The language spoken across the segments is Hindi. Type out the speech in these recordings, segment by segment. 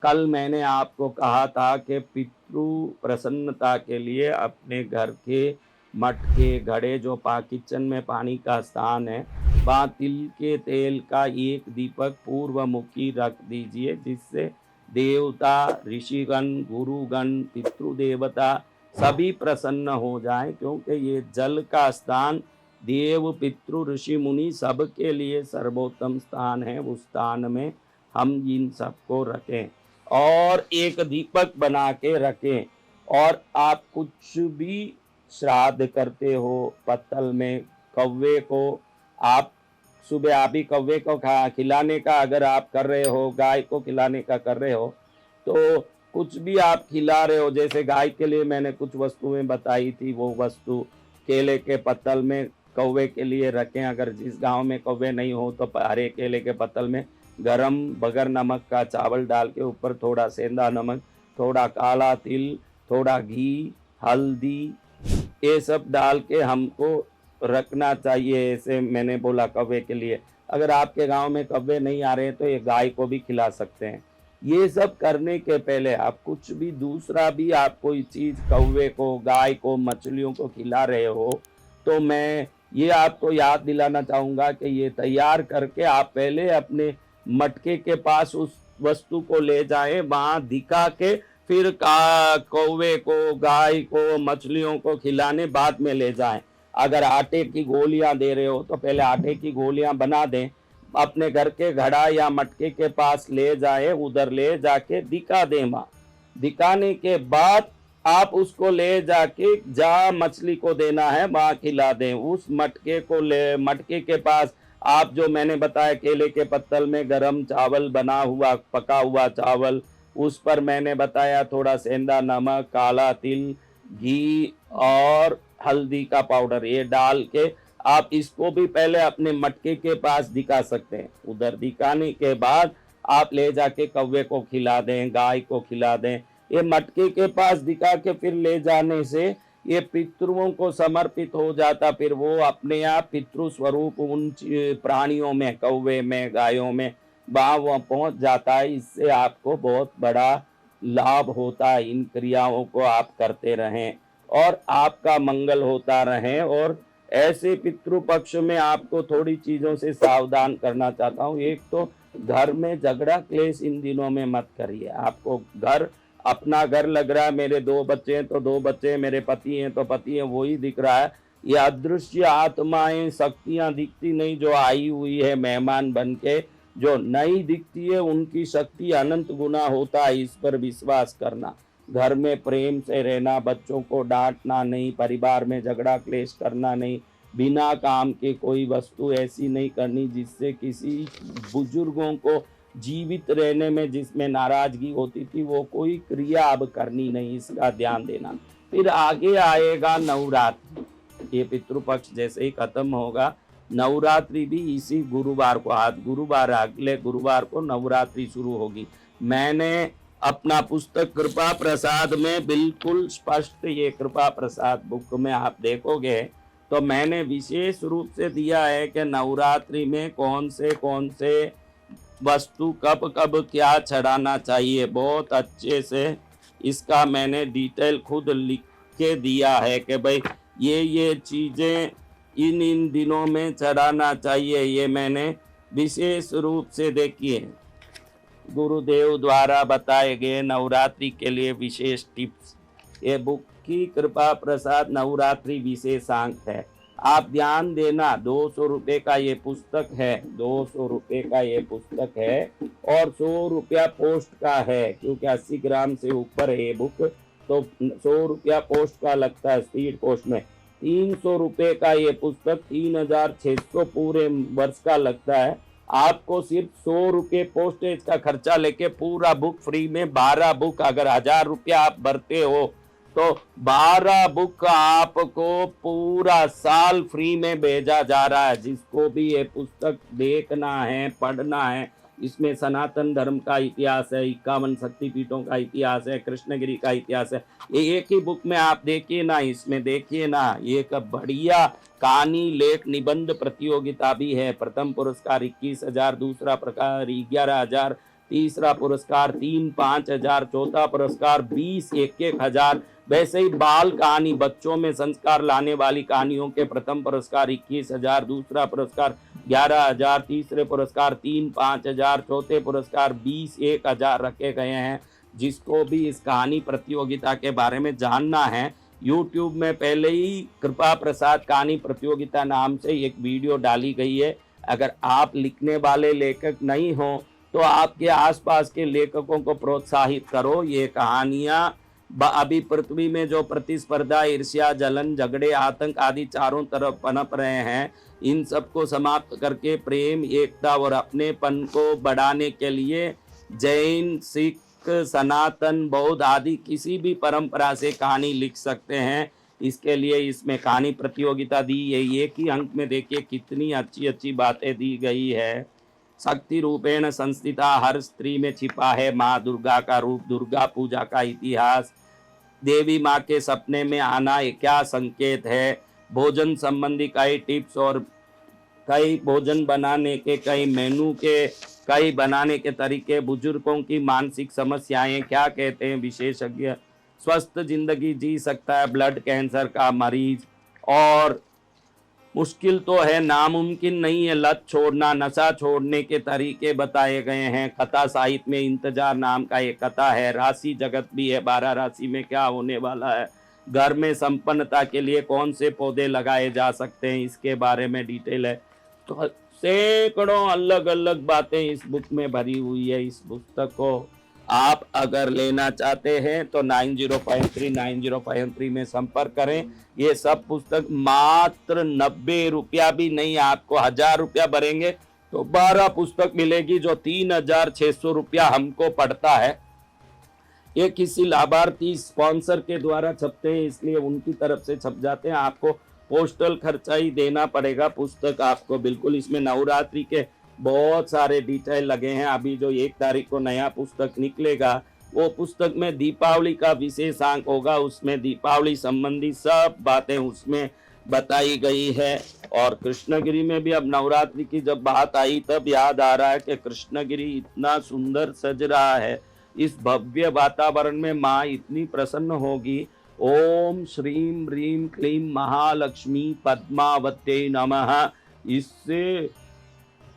कल मैंने आपको कहा था कि पितृ प्रसन्नता के लिए अपने घर के मटके, घड़े जो किचन में पानी का स्थान है, वहाँ तिल के तेल का एक दीपक पूर्वमुखी रख दीजिए, जिससे देवता, ऋषिगण, गुरुगण, पितृदेवता सभी प्रसन्न हो जाएं, क्योंकि ये जल का स्थान देव, पितृ, ऋषि, मुनि सबके लिए सर्वोत्तम स्थान है। उस स्थान में हम इन सबको रखें और एक दीपक बना के रखें। और आप कुछ भी श्राद्ध करते हो पत्तल में, कौवे को आप सुबह आप ही कौवे को खिलाने का अगर आप कर रहे हो, गाय को खिलाने का कर रहे हो, तो कुछ भी आप खिला रहे हो, जैसे गाय के लिए मैंने कुछ वस्तुएं बताई थी, वो वस्तु केले के पत्तल में कौवे के लिए रखें। अगर जिस गांव में कौवे नहीं हो तो हरे केले के पत्तल में गरम बगैर नमक का चावल डाल के ऊपर थोड़ा सेंधा नमक, थोड़ा काला तिल, थोड़ा घी, हल्दी, ये सब डाल के हमको रखना चाहिए। ऐसे मैंने बोला कौवे के लिए। अगर आपके गांव में कौवे नहीं आ रहे हैं तो ये गाय को भी खिला सकते हैं। ये सब करने के पहले आप कुछ भी दूसरा भी आप कोई चीज़ कौवे को, गाय को, मछलियों को खिला रहे हो, तो मैं ये आपको याद दिलाना चाहूँगा कि ये तैयार करके आप पहले अपने मटके के पास उस वस्तु को ले जाएं, वहाँ दिखा के फिर कौवे को, गाय को, मछलियों को खिलाने बाद में ले जाएं। अगर आटे की गोलियां दे रहे हो तो पहले आटे की गोलियां बना दें, अपने घर के घड़ा या मटके के पास ले जाए, उधर ले जाके दिखा दें। वहाँ दिखाने के बाद आप उसको ले जाके जहाँ मछली को देना है वहाँ खिला दें। उस मटके को ले, मटके के पास आप जो मैंने बताया केले के पत्तल में गरम चावल बना हुआ, पका हुआ चावल, उस पर मैंने बताया थोड़ा सेंधा नमक, काला तिल, घी और हल्दी का पाउडर, ये डाल के आप इसको भी पहले अपने मटके के पास दिखा सकते हैं। उधर दिखाने के बाद आप ले जाके कौवे को खिला दें, गाय को खिला दें। ये मटके के पास दिखा के फिर ले जाने से ये पितरों को समर्पित हो जाता, फिर वो अपने आप पितृ स्वरूप उन प्राणियों में, कौवे में, गायों में वहाँ पहुंच जाता है। इससे आपको बहुत बड़ा लाभ होता है। इन क्रियाओं को आप करते रहें और आपका मंगल होता रहे। और ऐसे पितृ पक्ष में आपको थोड़ी चीज़ों से सावधान करना चाहता हूँ। एक तो घर में झगड़ा क्लेश इन दिनों में मत करिए। आपको घर, अपना घर लग रहा है, मेरे 2 बच्चे हैं तो 2 बच्चे हैं, मेरे पति हैं तो पति हैं, वही दिख रहा है। ये अदृश्य आत्माएं, शक्तियां दिखती नहीं जो आई हुई है मेहमान बन के, जो नहीं दिखती है उनकी शक्ति अनंत गुना होता है, इस पर विश्वास करना। घर में प्रेम से रहना, बच्चों को डांटना नहीं, परिवार में झगड़ा क्लेश करना नहीं, बिना काम के कोई वस्तु ऐसी नहीं करनी जिससे किसी बुजुर्गों को जीवित रहने में जिसमें नाराजगी होती थी, वो कोई क्रिया अब करनी नहीं, इसका ध्यान देना। फिर आगे आएगा नवरात्रि। ये पितृपक्ष जैसे ही खत्म होगा, नवरात्रि भी इसी गुरुवार को, आज गुरुवार, अगले गुरुवार को नवरात्रि शुरू होगी। मैंने अपना पुस्तक कृपा प्रसाद में बिल्कुल स्पष्ट, ये कृपा प्रसाद बुक में आप देखोगे तो मैंने विशेष रूप से दिया है कि नवरात्रि में कौन से वस्तु कब कब क्या चढ़ाना चाहिए। बहुत अच्छे से इसका मैंने डिटेल खुद लिख के दिया है कि भाई ये चीज़ें इन इन दिनों में चढ़ाना चाहिए। ये मैंने विशेष रूप से देखिए गुरुदेव द्वारा बताए गए नवरात्रि के लिए विशेष टिप्स, ये बुक की कृपा प्रसाद नवरात्रि विशेषांक है। आप ध्यान देना, 200 रुपये का ये पुस्तक है, 200 रुपये का ये पुस्तक है और 100 रुपया पोस्ट का है, क्योंकि 80 ग्राम से ऊपर है ये बुक, तो 100 रुपया पोस्ट का लगता है, स्पीड पोस्ट में। 300 रुपये का ये पुस्तक 3600 पूरे वर्ष का लगता है। आपको सिर्फ 100 रुपये पोस्टेज का खर्चा लेके पूरा बुक फ्री में, 12 बुक, अगर 1000 रुपया आप भरते हो तो 12 बुक आपको पूरा साल फ्री में भेजा जा रहा है। जिसको भी ये पुस्तक देखना है, पढ़ना है, इसमें सनातन धर्म का इतिहास है, 51 शक्तिपीठों का इतिहास है, कृष्णगिरी का इतिहास है, ये एक ही बुक में आप देखिए ना, इसमें देखिए ना, ये एक बढ़िया कहानी लेख निबंध प्रतियोगिता भी है। प्रथम पुरस्कार 21,000, दूसरा प्रकार 11,000, तीसरा पुरस्कार 3-5,000, चौथा पुरस्कार 20-1-1,000। वैसे ही बाल कहानी, बच्चों में संस्कार लाने वाली कहानियों के प्रथम पुरस्कार 21,000, दूसरा पुरस्कार 11,000, तीसरे पुरस्कार 3-5,000, चौथे पुरस्कार 20-1,000 रखे गए हैं। जिसको भी इस कहानी प्रतियोगिता के बारे में जानना है, यूट्यूब में पहले ही कृपा प्रसाद कहानी प्रतियोगिता नाम से एक वीडियो डाली गई है। अगर आप लिखने वाले लेखक नहीं हो तो आपके आसपास के लेखकों को प्रोत्साहित करो। ये कहानियाँ अभी पृथ्वी में जो प्रतिस्पर्धा, ईर्ष्या, जलन, झगड़े, आतंक आदि चारों तरफ पनप रहे हैं, इन सबको समाप्त करके प्रेम, एकता और अपनेपन को बढ़ाने के लिए जैन, सिख, सनातन, बौद्ध आदि किसी भी परंपरा से कहानी लिख सकते हैं। इसके लिए इसमें कहानी प्रतियोगिता दी है। एक ही अंक में देखिए कितनी अच्छी अच्छी बातें दी गई है। शक्ति रूपेण संस्थिता, हर स्त्री में छिपा है माँ दुर्गा का रूप, दुर्गा पूजा का इतिहास, देवी माँ के सपने में आना क्या संकेत है, भोजन संबंधी कई टिप्स और कई भोजन बनाने के कई मेनू के कई बनाने के तरीके, बुजुर्गों की मानसिक समस्याएं क्या कहते हैं विशेषज्ञ, स्वस्थ जिंदगी जी सकता है ब्लड कैंसर का मरीज, और मुश्किल तो है नामुमकिन नहीं है लत छोड़ना, नशा छोड़ने के तरीके बताए गए हैं। कथा साहित्य में इंतजार नाम का एक कथा है। राशि जगत भी है, 12 राशि में क्या होने वाला है, घर में संपन्नता के लिए कौन से पौधे लगाए जा सकते हैं, इसके बारे में डिटेल है। तो सैकड़ों अलग अलग बातें इस बुक में भरी हुई है। इस पुस्तक को आप अगर लेना चाहते हैं तो 9053 में संपर्क करें। ये सब पुस्तक मात्र 90 रुपया भी नहीं, आपको 1000 रुपया भरेंगे तो 12 पुस्तक मिलेगी, जो 3600 रुपया हमको पड़ता है। ये किसी लाभार्थी स्पॉन्सर के द्वारा छपते हैं, इसलिए उनकी तरफ से छप जाते हैं। आपको पोस्टल खर्चा ही देना पड़ेगा। पुस्तक आपको बिल्कुल, इसमें नवरात्रि के बहुत सारे डिटेल लगे हैं। अभी जो 1 तारीख को नया पुस्तक निकलेगा, वो पुस्तक में दीपावली का विशेषांक होगा, उसमें दीपावली संबंधी सब बातें उसमें बताई गई है। और कृष्णगिरी में भी अब नवरात्रि की जब बात आई तब याद आ रहा है कि कृष्णगिरी इतना सुंदर सज रहा है। इस भव्य वातावरण में माँ इतनी प्रसन्न होगी। ओम श्रीम ह्रीम क्लीम महालक्ष्मी पद्मावत्यै नमः। इससे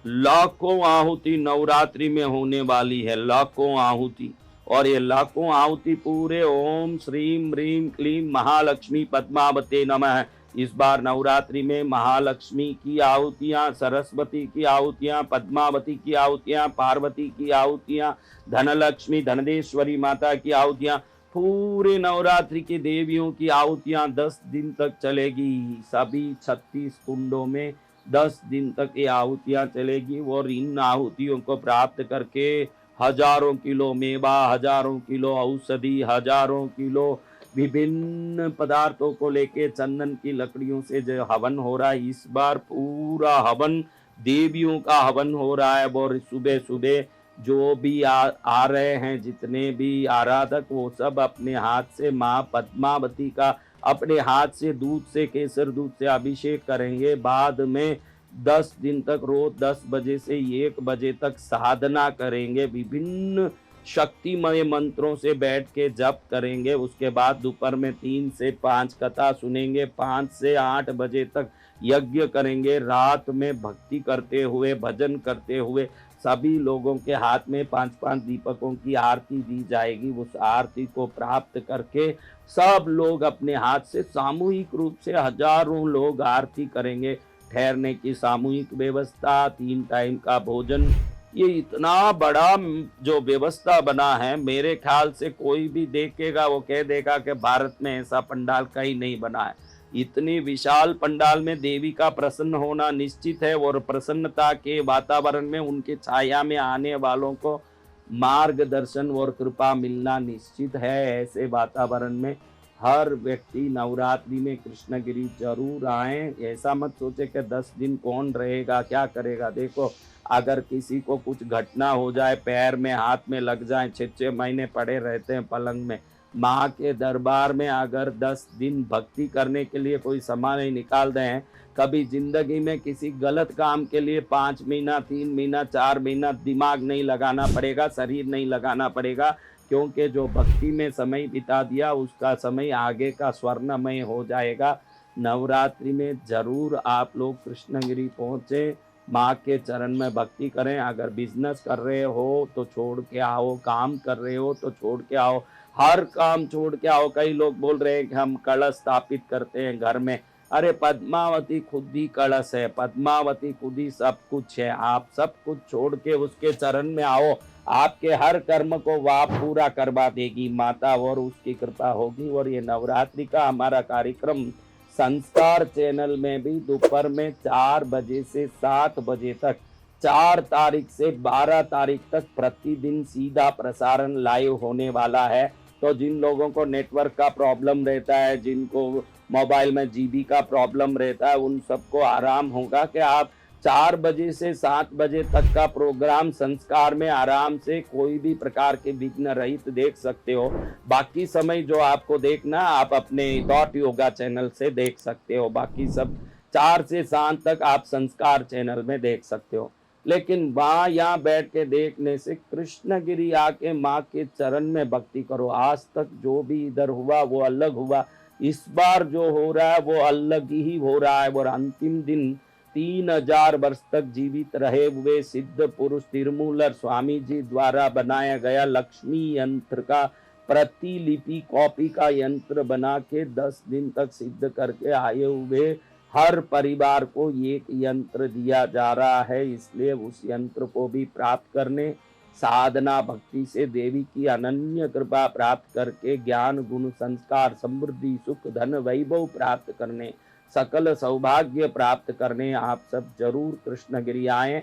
लाखों आहुति नवरात्रि में होने वाली है, लाखों आहुति। और ये लाखों आहुति पूरे ओम श्रीम ह्रीम क्लीम महालक्ष्मी पद्मावत्यै नमः। इस बार नवरात्रि में महालक्ष्मी की आहुतियाँ, सरस्वती की आहुतियाँ, पद्मावती की आहुतियाँ, पार्वती की आहुतियाँ, धनलक्ष्मी धनदेश्वरी माता की आहुतियाँ, पूरे नवरात्रि की देवियों की आहुतियाँ 10 दिन तक चलेगी। सभी 36 कुंडों में 10 दिन तक ये आहुतियाँ चलेगी। और इन आहुतियों को प्राप्त करके हजारों किलो मेवा, हजारों किलो औषधि, हजारों किलो विभिन्न पदार्थों को लेके चंदन की लकड़ियों से जो हवन हो रहा है, इस बार पूरा हवन देवियों का हवन हो रहा है। और सुबह सुबह जो भी आ रहे हैं, जितने भी आराधक, वो सब अपने हाथ से माँ पद्मावती का अपने हाथ से दूध से, केसर दूध से अभिषेक करेंगे। बाद में 10 दिन तक रोज 10 बजे से 1 बजे तक साधना करेंगे, विभिन्न शक्तिमय मंत्रों से बैठ के जप करेंगे। उसके बाद दोपहर में 3 से 5 कथा सुनेंगे, 5 से 8 बजे तक यज्ञ करेंगे। रात में भक्ति करते हुए, भजन करते हुए सभी लोगों के हाथ में 5-5 दीपकों की आरती दी जाएगी। उस आरती को प्राप्त करके सब लोग अपने हाथ से सामूहिक रूप से हजारों लोग आरती करेंगे। ठहरने की सामूहिक व्यवस्था, 3 टाइम का भोजन, ये इतना बड़ा जो व्यवस्था बना है, मेरे ख्याल से कोई भी देखेगा वो कह देगा कि भारत में ऐसा पंडाल कहीं नहीं बना है। इतनी विशाल पंडाल में देवी का प्रसन्न होना निश्चित है। और प्रसन्नता के वातावरण में उनके छाया में आने वालों को मार्गदर्शन और कृपा मिलना निश्चित है। ऐसे वातावरण में हर व्यक्ति नवरात्रि में कृष्णगिरी जरूर आए। ऐसा मत सोचे कि 10 दिन कौन रहेगा, क्या करेगा। देखो, अगर किसी को कुछ घटना हो जाए, पैर में हाथ में लग जाए, 6-6 महीने पड़े रहते हैं पलंग में, माँ के दरबार में अगर 10 दिन भक्ति करने के लिए कोई समय नहीं निकाल रहे हैं, कभी ज़िंदगी में किसी गलत काम के लिए 5 महीना, 3 महीना, 4 महीना दिमाग नहीं लगाना पड़ेगा, शरीर नहीं लगाना पड़ेगा, क्योंकि जो भक्ति में समय बिता दिया उसका समय आगे का स्वर्णमय हो जाएगा। नवरात्रि में ज़रूर आप लोग कृष्णगिरी पहुँचे, माँ के चरण में भक्ति करें। अगर बिजनेस कर रहे हो तो छोड़ के आओ, काम कर रहे हो तो छोड़ के आओ, हर काम छोड़ के आओ। कई लोग बोल रहे हैं कि हम कलश स्थापित करते हैं घर में। अरे पद्मावती खुद ही कलश है, पद्मावती खुद ही सब कुछ है। आप सब कुछ छोड़ के उसके चरण में आओ, आपके हर कर्म को वह पूरा करवा देगी माता, और उसकी कृपा होगी। और ये नवरात्रि का हमारा कार्यक्रम संस्कार चैनल में भी दोपहर में 4 बजे से 7 बजे तक, 4 तारीख से 12 तारीख तक प्रतिदिन सीधा प्रसारण लाइव होने वाला है। तो जिन लोगों को नेटवर्क का प्रॉब्लम रहता है, जिनको मोबाइल में जीबी का प्रॉब्लम रहता है, उन सबको आराम होगा कि आप 4 बजे से 7 बजे तक का प्रोग्राम संस्कार में आराम से कोई भी प्रकार के विघ्न रहित देख सकते हो। बाकी समय जो आपको देखना, आप अपने डॉट योगा चैनल से देख सकते हो। बाकी सब 4 से 7 तक आप संस्कार चैनल में देख सकते हो। लेकिन वहाँ यहाँ बैठ के देखने से कृष्णगिरी आके माँ के चरण में भक्ति करो। आज तक जो भी इधर हुआ वो अलग हुआ, इस बार जो हो रहा है वो अलग ही हो रहा है। और अंतिम दिन 3000 वर्ष तक जीवित रहे हुए सिद्ध पुरुष तिरुमूलर स्वामी जी द्वारा बनाया गया लक्ष्मी यंत्र का प्रतिलिपि कॉपी का यंत्र बना के 10 दिन तक सिद्ध करके आए हुए हर परिवार को एक यंत्र दिया जा रहा है। इसलिए उस यंत्र को भी प्राप्त करने, साधना भक्ति से देवी की अनन्य कृपा प्राप्त करके ज्ञान गुण संस्कार समृद्धि सुख धन वैभव प्राप्त करने, सकल सौभाग्य प्राप्त करने आप सब जरूर कृष्णगिरी आएं।